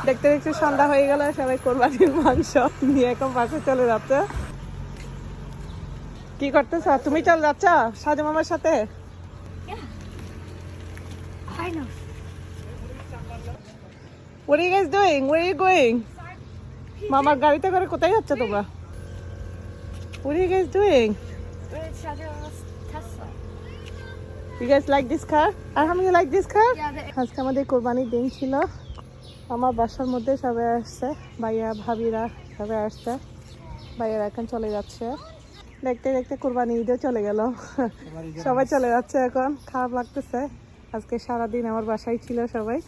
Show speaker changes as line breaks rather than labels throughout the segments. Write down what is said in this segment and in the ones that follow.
দেখতে দেখতে সন্ধ্যা হয়ে গেল, সবাই কোরবানির মাংস নিয়ে এখন বাসে চলে যাচ্ছে। কি করতেছ তুমি? চলে যাচ্ছ সাজু মামার সাথে? What are you guys doing? Where are you going? মামার গাড়িতে করে কোথায় যাচ্ছ তোমরা? What are you guys doing? You guys like this car? Arham, you like this car? আজকে আমাদের কোরবানির দিন ছিল। আমার বাসার মধ্যে সবাই আসছে, ভাইয়া ভাবিরা সবাই আসছে। ভাইয়ারা এখন চলে যাচ্ছে। দেখতে দেখতে কোরবানি ঈদও চলে গেল, সবাই চলে যাচ্ছে এখন। খারাপ লাগতেছে, আজকে সারাদিন আমার বাসায় ছিল সবাই।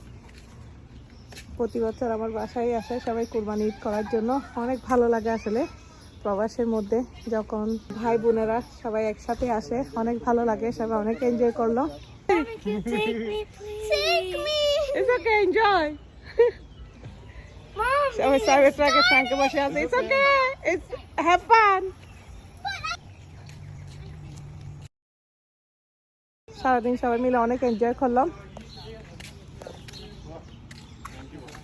প্রতি বছর আমার বাসায় আসে সবাই কোরবানি ঈদ করার জন্য। অনেক ভালো লাগে আসলে প্রবাসের মধ্যে যখন ভাই বোনেরা সবাই একসাথে আসে, অনেক ভালো লাগে। সবাই অনেক এনজয় করলো। It's okay, enjoy. সবাই সাইবের ট্রাকে ট্রাঙ্কে বসে আছে। It's okay, it's have fun. সারাদিন সবাই মিলে অনেক এনজয় করলাম।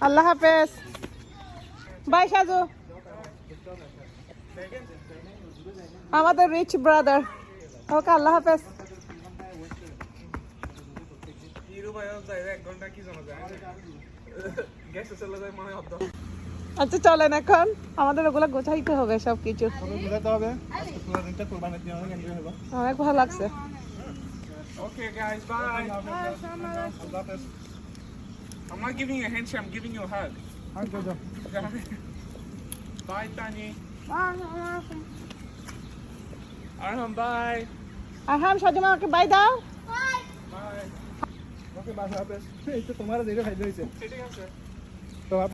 আল্লাহ হাফেজ, বাই সাজু, আমাদের রিচ ব্রাদার। ওকে, আল্লাহ হাফেজ। আচ্ছা চলেন, এখন আমাদের ওগুলো গোছাইতে হবে সবকিছু। অনেক ভালো লাগছে।
Okay, guys, bye. I'm not giving you a handshake, I'm giving you a hug. Bye, Tani. Arham, bye.
Arham, সাজুমাকে বাই দাও।
Bye.
ওকে বাসা হাফেজ। এই তো তোমার দেখে ফাইল হয়েছে।
ঠিক আছে।
তো